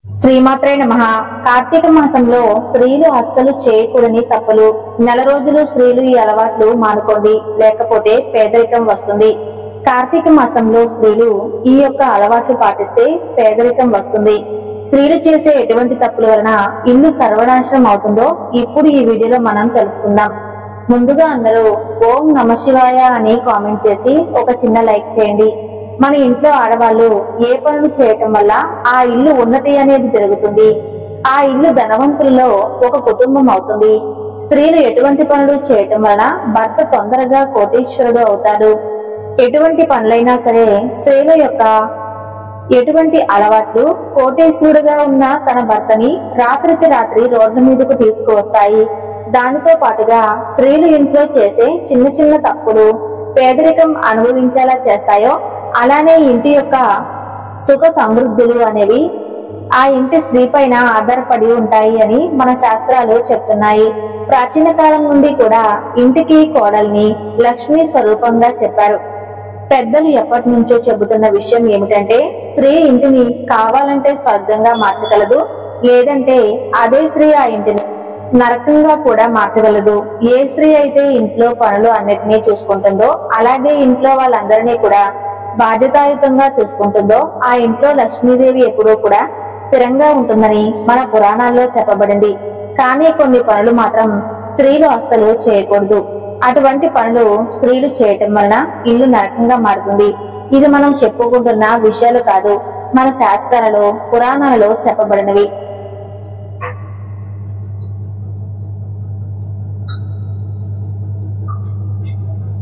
శ్రీమాత్రే నమః. కార్తీక మాసంలో స్త్రీలు అస్సలు చేయకూడని తప్పులు. నెల రోజులు స్త్రీలు ఈ అలవాట్లు మానుకోండి, లేకపోతే పేదరికం వస్తుంది. కార్తీక మాసంలో స్త్రీలు ఈ యొక్క అలవాట్లు పాటిస్తే పేదరికం వస్తుంది. స్త్రీలు చేసే ఎటువంటి తప్పుల వలన ఇల్లు సర్వనాశనం అవుతుందో ఇప్పుడు ఈ వీడియోలో మనం తెలుసుకుందాం. ముందుగా అందరూ ఓం నమః శివాయ అని కామెంట్ చేసి ఒక చిన్న లైక్ చేయండి. మన ఇంట్లో ఆడవాళ్ళు ఏ పనులు చేయటం వల్ల ఆ ఇల్లు ఉన్నతి అనేది జరుగుతుంది, ఆ ఇల్లు ధనవంతుల్లో ఒక కుటుంబం అవుతుంది. స్త్రీలు ఎటువంటి పనులు చేయటం వలన భర్త తొందరగా కోటీశ్వరుడు అవుతాడు. ఎటువంటి పనులైనా సరే స్త్రీల యొక్క ఎటువంటి అలవాట్లు కోటీశ్వరుడుగా ఉన్న తన భర్తని రాత్రికి రాత్రి రోడ్ల మీదకు తీసుకువస్తాయి. దానితో పాటుగా స్త్రీలు ఇంట్లో చేసే చిన్న చిన్న తప్పులు పేదరికం అనుభవించేలా చేస్తాయో అలానే ఇంటి యొక్క సుఖ సమృద్ధులు అనేవి ఆ ఇంటి స్త్రీ పైన ఆధారపడి ఉంటాయి అని మన శాస్త్రాలు చెప్తున్నాయి. ప్రాచీన కాలం నుండి కూడా ఇంటికి కోడల్ని లక్ష్మీ స్వరూపంగా చెప్పారు. పెద్దలు ఎప్పటి నుంచో చెబుతున్న విషయం ఏమిటంటే, స్త్రీ ఇంటిని కావాలంటే స్వర్గంగా మార్చగలదు, లేదంటే అదే స్త్రీ ఆ ఇంటిని నరకంగా కూడా మార్చగలదు. ఏ స్త్రీ అయితే ఇంట్లో పనులు అన్నిటినీ చూసుకుంటుందో, అలాగే ఇంట్లో వాళ్ళందరినీ కూడా బాధ్యతాయుతంగా చూసుకుంటుందో ఆ ఇంట్లో లక్ష్మీదేవి ఎప్పుడూ కూడా స్థిరంగా ఉంటుందని మన పురాణాల్లో చెప్పబడింది. కానీ కొన్ని పనులు మాత్రం స్త్రీలు అస్సలు చేయకూడదు. అటువంటి పనులు స్త్రీలు చేయటం వలన ఇల్లు నరకంగా మారుతుంది. ఇది మనం చెప్పుకుంటున్న విషయాలు కాదు, మన శాస్త్రాలలో పురాణాలలో చెప్పబడినవి.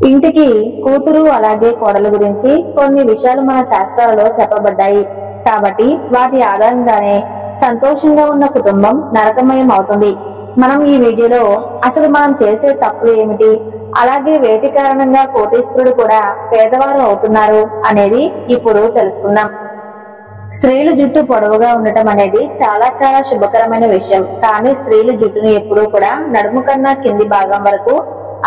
ఇంటికి కూతురు అలాగే కోడల గురించి కొన్ని విషయాలు మన శాస్త్రాలలో చెప్పబడ్డాయి. కాబట్టి వాటి ఆధారంగానే సంతోషంగా ఉన్న కుటుంబం నరకమయం అవుతుంది. మనం ఈ వీడియోలో అసలు మనం చేసే తప్పులు ఏమిటి, అలాగే వేటి కారణంగా కోటీశ్వరుడు కూడా పేదవారు అవుతున్నారు అనేది ఇప్పుడు తెలుసుకుందాం. స్త్రీలు జుట్టు పొడవుగా ఉండటం అనేది చాలా చాలా శుభకరమైన విషయం. కానీ స్త్రీలు జుట్టును ఎప్పుడూ కూడా నడుము కన్నా కింది భాగం వరకు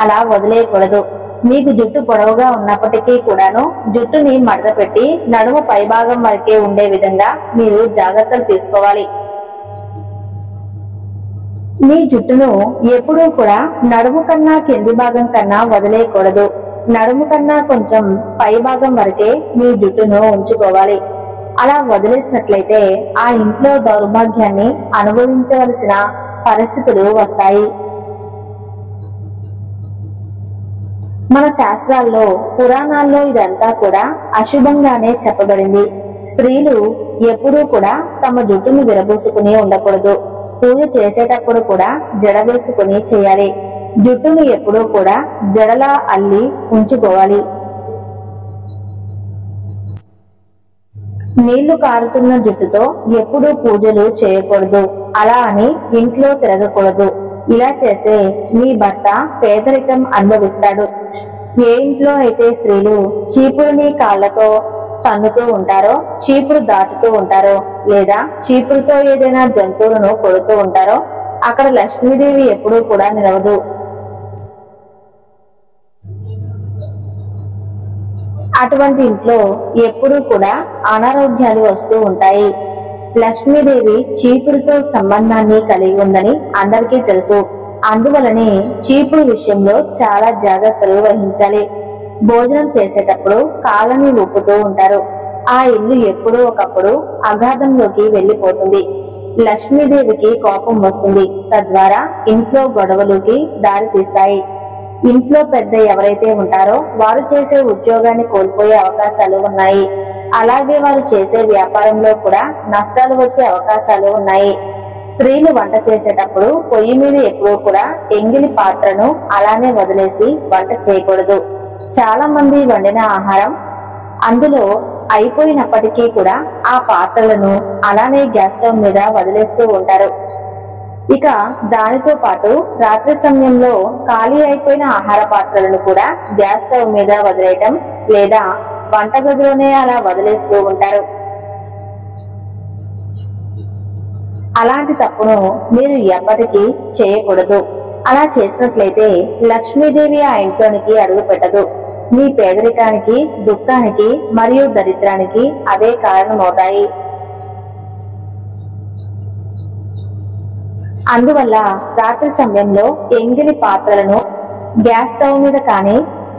అలా వదిలేయకూడదు. మీకు జుట్టు పొడవుగా ఉన్నప్పటికీ కూడాను జుట్టుని మడత పెట్టి నడుము పై భాగం వరకే ఉండే విధంగా మీరు జాగ్రత్తలు తీసుకోవాలి. మీ జుట్టును ఎప్పుడూ కూడా నడుము కన్నా కింది భాగం కన్నా వదిలేయకూడదు. నడుము కన్నా కొంచెం పై భాగం వరకే మీ జుట్టును ఉంచుకోవాలి. అలా వదిలేసినట్లయితే ఆ ఇంట్లో దౌర్భాగ్యాన్ని అనుభవించవలసిన పరిస్థితులు వస్తాయి. మన శాస్త్రాల్లో పురాణాల్లో ఇదంతా కూడా అశుభంగానే చెప్పబడింది. స్త్రీలు ఎప్పుడూ కూడా తమ జుట్టును విరబూసుకుని ఉండకూడదు. పూజ చేసేటప్పుడు కూడా జడ వేసుకుని చేయాలి. జుట్టును ఎప్పుడూ కూడా జడలా అల్లి ఉంచుకోవాలి. నీళ్లు కారుతున్న జుట్టుతో ఎప్పుడూ పూజలు చేయకూడదు. అలా అని ఇంట్లో తిరగకూడదు. ఇలా చేస్తే మీ భర్త పేదరికం అనుభవిస్తాడు. ఏ ఇంట్లో అయితే స్త్రీలు చీపురుని కాళ్లతో తన్నుతూ ఉంటారో, చీపురు దాటుతూ ఉంటారో, లేదా చీపురుతో ఏదైనా జంతువులను కొడుతూ ఉంటారో అక్కడ లక్ష్మీదేవి ఎప్పుడూ కూడా నిలవదు. అటువంటి ఇంట్లో ఎప్పుడూ కూడా అనారోగ్యాలు వస్తూ ఉంటాయి. లక్ష్మీదేవి చీపురుతో సంబంధాన్ని కలిగి ఉందని అందరికీ తెలుసు. అందువలనే చీపురు విషయంలో చాలా జాగ్రత్తలు వహించాలి. భోజనం చేసేటప్పుడు కాళ్ళని ఊపుతూ ఉంటారు. ఆ ఇల్లు ఎప్పుడూ ఒకప్పుడు అగాధంలోకి వెళ్లిపోతుంది. లక్ష్మీదేవికి కోపం వస్తుంది. తద్వారా ఇంట్లో గొడవలుకి దారి తీస్తాయి. ఇంట్లో పెద్ద ఎవరైతే ఉంటారో వారు చేసే ఉద్యోగాన్ని కోల్పోయే అవకాశాలు ఉన్నాయి. అలాగే వారు చేసే వ్యాపారంలో కూడా నష్టాలు వచ్చే అవకాశాలు ఉన్నాయి. స్త్రీలు వంట చేసేటప్పుడు పొయ్యి మీద ఎప్పుడూ కూడా ఎంగిలి పాత్రను అలానే వదిలేసి వంట చేయకూడదు. చాలా మంది వండిన ఆహారం అందులో అయిపోయినప్పటికీ కూడా ఆ పాత్రలను అలానే గ్యాస్ స్టవ్ మీద వదిలేస్తూ ఉంటారు. ఇక దానితో పాటు రాత్రి సమయంలో ఖాళీ అయిపోయిన ఆహార పాత్రలను కూడా గ్యాస్ స్టవ్ మీద వదిలేయటం లేదా వంటగదిలోనే అలా వదిలేస్తూ ఉంటారు. అలాంటి తప్పును మీరు ఎప్పటికీ చేయకూడదు. అలా చేసినట్లయితే లక్ష్మీదేవి ఆ ఇంట్లోనికి అడుగు పెట్టదు. మీ పేదరికానికి, దుఃఖానికి మరియు దరిద్రానికి అవే కారణమవుతాయి. అందువల్ల రాత్రి సమయంలో ఎంగిలి పాత్రలను గ్యాస్ స్టవ్ మీద కానీ,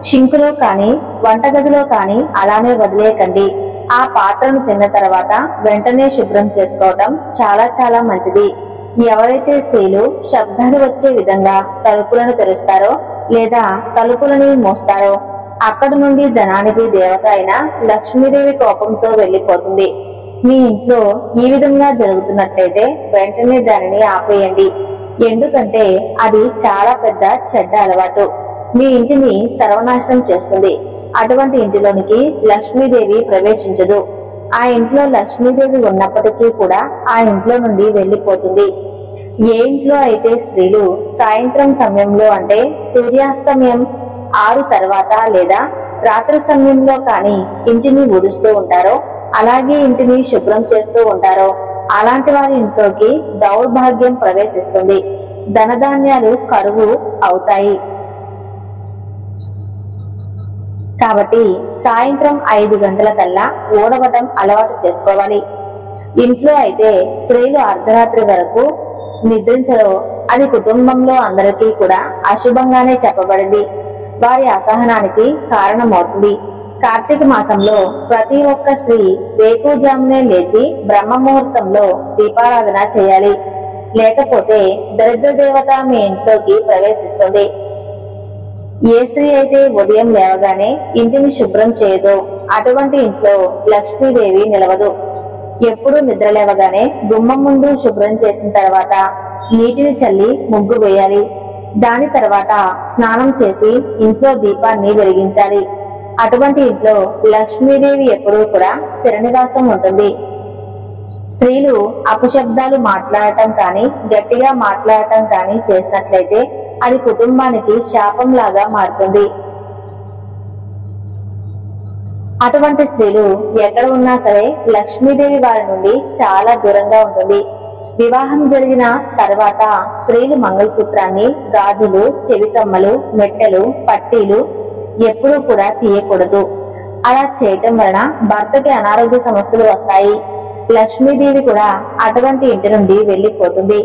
షింకులో కానీ, వంటగదిలో కానీ అలానే వదిలేయకండి. ఆ పాత్రను తిన్న తర్వాత వెంటనే శుభ్రం చేసుకోవటం చాలా చాలా మంచిది. ఎవరైతే స్త్రీలు శబ్దాలు వచ్చే విధంగా తలుపులను తెరుస్తారో లేదా తలుపులని మోస్తారో అక్కడి నుండి ధనానికి దేవత అయిన లక్ష్మీదేవి కోపంతో వెళ్లిపోతుంది. మీ ఇంట్లో ఈ విధంగా జరుగుతున్నట్లయితే వెంటనే దానిని ఆపేయండి. ఎందుకంటే అది చాలా పెద్ద చెడ్డ అలవాటు, మీ ఇంటిని సర్వనాశనం చేస్తుంది. అటువంటి ఇంటిలోనికి లక్ష్మీదేవి ప్రవేశించదు. ఆ ఇంట్లో లక్ష్మీదేవి ఉన్నప్పటికీ కూడా ఆ ఇంట్లో నుండి వెళ్లిపోతుంది. ఏ ఇంట్లో అయితే స్త్రీలు సాయంత్రం సమయంలో అంటే సూర్యాస్తమయం 6 తర్వాత లేదా రాత్రి సమయంలో కానీ ఇంటిని ఊడుస్తూ ఉంటారో, అలాగే ఇంటిని శుభ్రం చేస్తూ ఉంటారో అలాంటి వారి ఇంట్లోకి దౌర్భాగ్యం ప్రవేశిస్తుంది. ధనధాన్యాలు కరువు అవుతాయి. కాబట్టి సాయంత్రం 5 గంటల కల్లా ఊడవటం అలవాటు చేసుకోవాలి. ఇంట్లో అయితే స్త్రీలు అర్ధరాత్రి వరకు నిద్రించరో అది కుటుంబంలో అందరికీ కూడా అశుభంగానే చెప్పబడింది. వారి అసహనానికి కారణమవుతుంది. కార్తీక మాసంలో ప్రతి ఒక్క స్త్రీ వేకువజామునే లేచి బ్రహ్మ ముహూర్తంలో దీపారాధన చేయాలి. లేకపోతే దరిద్ర దేవత మీ ఇంట్లోకి ప్రవేశిస్తుంది. ఏ స్త్రీ అయితే ఉదయం లేవగానే ఇంటిని శుభ్రం చేయదో అటువంటి ఇంట్లో లక్ష్మీదేవి నిలవదు. ఎప్పుడు నిద్ర లేవగానే గుమ్మం ముందు శుభ్రం చేసిన తర్వాత నీటిని చల్లి ముగ్గు వేయాలి. దాని తర్వాత స్నానం చేసి ఇంట్లో దీపాన్ని వెలిగించాలి. అటువంటి ఇంట్లో లక్ష్మీదేవి ఎప్పుడూ కూడా స్థిర నివాసం ఉంటుంది. స్త్రీలు అపశబ్దాలు మాట్లాడటం కానీ, గట్టిగా మాట్లాడటం కానీ చేసినట్లయితే అది కుటుంబానికి శాపంలాగా మారుతుంది. అటువంటి స్త్రీలు ఎక్కడ ఉన్నా సరే లక్ష్మీదేవి వారి నుండి చాలా దూరంగా ఉంటుంది. వివాహం జరిగిన తర్వాత స్త్రీలు మంగళసూత్రాన్ని, గాజులు, చెవికమ్మలు, మెట్టెలు, పట్టీలు ఎప్పుడూ కూడా తీయకూడదు. అలా చేయటం వలన భర్తకి అనారోగ్య సమస్యలు వస్తాయి. లక్ష్మీదేవి కూడా అటువంటి ఇంటి నుండి వెళ్లిపోతుంది.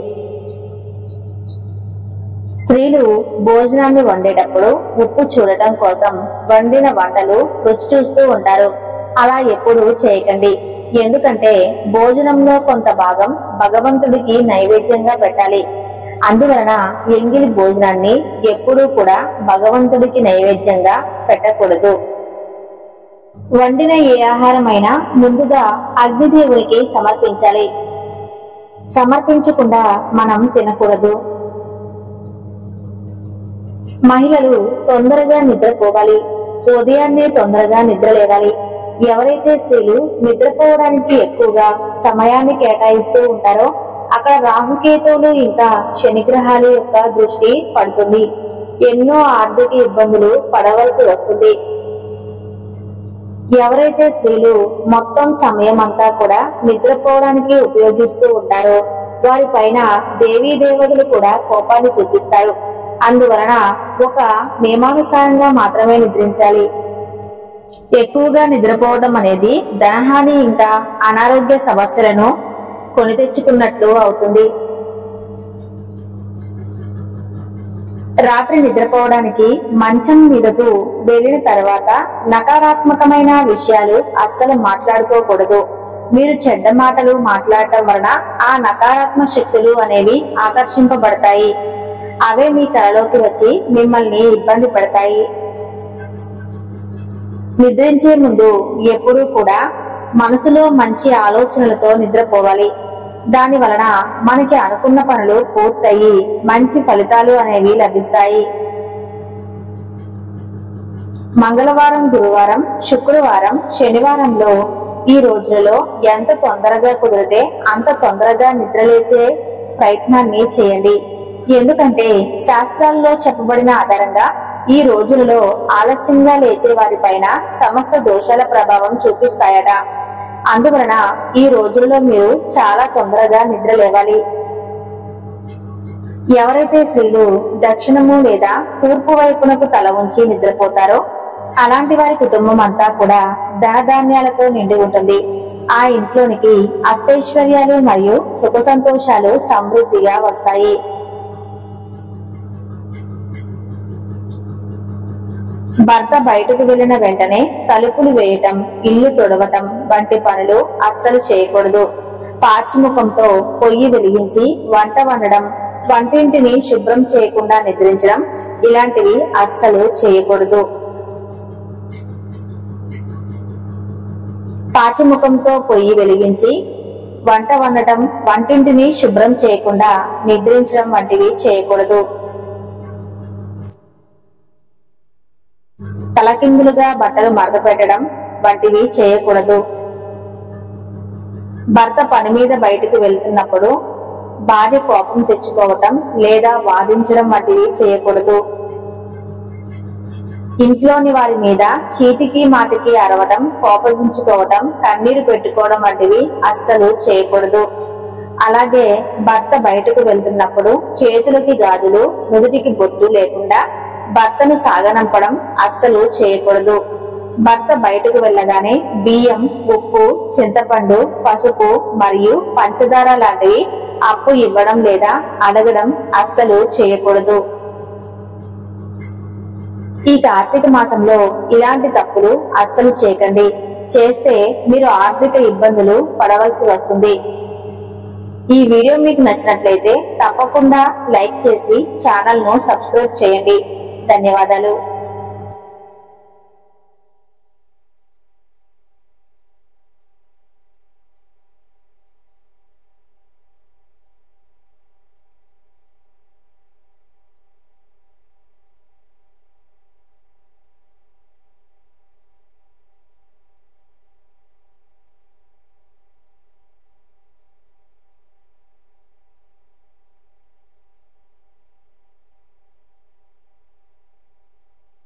స్త్రీలు భోజనాన్ని వండేటప్పుడు ఉప్పు చూడటం కోసం వండిన వంటలు రుచి చూస్తూ ఉంటారు. అలా ఎప్పుడూ చేయకండి. ఎందుకంటే భోజనంలో కొంత భాగం భగవంతుడికి నైవేద్యంగా పెట్టాలి. అందువలన ఎంగిలి భోజనాన్ని ఎప్పుడూ కూడా భగవంతుడికి నైవేద్యంగా పెట్టకూడదు. వండిన ఏ ఆహారమైనా ముందుగా అగ్నిదేవునికి సమర్పించాలి. సమర్పించకుండా మనం తినకూడదు. మహిళలు తొందరగా నిద్రపోవాలి. ఉదయాన్నే తొందరగా నిద్ర లేవాలి. ఎవరైతే స్త్రీలు నిద్రపోవడానికి ఎక్కువగా సమయాన్ని కేటాయిస్తూ ఉంటారో అక్కడ రాహుకేతువులు ఇంకా శనిగ్రహాల యొక్క దృష్టి పడుతుంది. ఎన్నో ఆర్థిక ఇబ్బందులు పడవలసి వస్తుంది. ఎవరైతే స్త్రీలు మొత్తం సమయం అంతా కూడా నిద్రపోవడానికి ఉపయోగిస్తూ ఉంటారో వారి పైన దేవీ దేవతలు కూడా కోపాన్ని చూపిస్తారు. అందువలన ఒక నియమానుసారంగా మాత్రమే నిద్రించాలి. ఎక్కువగా నిద్రపోవడం అనేది ధనహాని ఇంకా అనారోగ్య సమస్యలను కొని తెచ్చుకున్నట్లు అవుతుంది. రాత్రి నిద్రపోవడానికి మంచం మీదకు వెళ్లిన తర్వాత నకారాత్మకమైన విషయాలు అస్సలు మాట్లాడుకోకూడదు. మీరు చెడ్డ మాటలు మాట్లాడటం వలన ఆ నకారాత్మక శక్తులు అనేవి ఆకర్షింపబడతాయి. అవే మీ కలలోకి వచ్చి మిమ్మల్ని ఇబ్బంది పెడతాయి. నిద్రించే ముందు ఎప్పుడూ కూడా మనసులో మంచి ఆలోచనలతో నిద్రపోవాలి. దాని వలన మనకి అనుకున్న పనులు పూర్తయి మంచి ఫలితాలు అనేవి లభిస్తాయి. మంగళవారం, గురువారం, శుక్రవారం, శనివారంలో ఈ రోజులలో ఎంత తొందరగా కుదిరితే అంత తొందరగా నిద్రలేచే ప్రయత్నాన్ని చేయండి. ఎందుకంటే శాస్త్రాల్లో చెప్పబడిన ఆధారంగా ఈ రోజులలో ఆలస్యంగా లేచే వారి పైన సమస్త దోషాల ప్రభావం చూపిస్తాయట. అందువలన ఈ రోజుల్లో మీరు చాలా తొందరగా నిద్ర లేవాలి. ఎవరైతే స్త్రీలు దక్షిణము లేదా తూర్పు వైపునకు తల ఉంచి నిద్రపోతారో అలాంటి వారి కుటుంబం అంతా కూడా ధనధాన్యాలతో నిండి ఉంటుంది. ఆ ఇంట్లోనికి అష్టైశ్వర్యాలు మరియు సుఖ సంతోషాలు సమృద్ధిగా వస్తాయి. భర్త బయటకు వెళ్లిన వెంటనే తలుపులు వేయటం, ఇల్లు తుడవటం వంటి పనులు అస్సలు చేయకూడదు. పాచిముఖంతో పొయ్యి వెలిగించి వంట వండడం, వంటింటిని శుభ్రం చేయకుండా నిద్రించడం ఇలాంటివి అస్సలు చేయకూడదు. పాచిముఖంతో పొయ్యి వెలిగించి వంట వండటం, వంటింటిని శుభ్రం చేయకుండా నిద్రించడం వంటివి చేయకూడదు. తలకిందులుగా బట్టలు మడత పెట్టడం వంటివి చేయకూడదు. భర్త పని మీద బయటకు వెళ్తున్నప్పుడు భార్య కోపం తెచ్చుకోవటం లేదా వాదించడం వంటివి చేయకూడదు. ఇంట్లోని వారి మీద చీటికి మాటికి అరవడం, కోపగించుకోవటం, కన్నీరు పెట్టుకోవడం వంటివి అస్సలు చేయకూడదు. అలాగే భర్త బయటకు వెళ్తున్నప్పుడు చేతులకి గాజులు, నుదుటికి బొట్టు లేకుండా భర్తను సాగనంపడం అస్సలు చేయకూడదు. భర్త బయటకు వెళ్ళగానే బియ్యం, ఉప్పు, చింతపండు, పసుపు మరియు పంచదార లాంటివి అప్పు ఇవ్వడం లేదా అడగడం అస్సలు చేయకూడదు. ఈ కార్తీక మాసంలో ఇలాంటి తప్పులు అస్సలు చేయకండి. చేస్తే మీరు ఆర్థిక ఇబ్బందులు పడవలసి వస్తుంది. ఈ వీడియో మీకు నచ్చినట్లయితే తప్పకుండా లైక్ చేసి ఛానల్ ను సబ్స్క్రైబ్ చేయండి. ధన్యవాదాలు.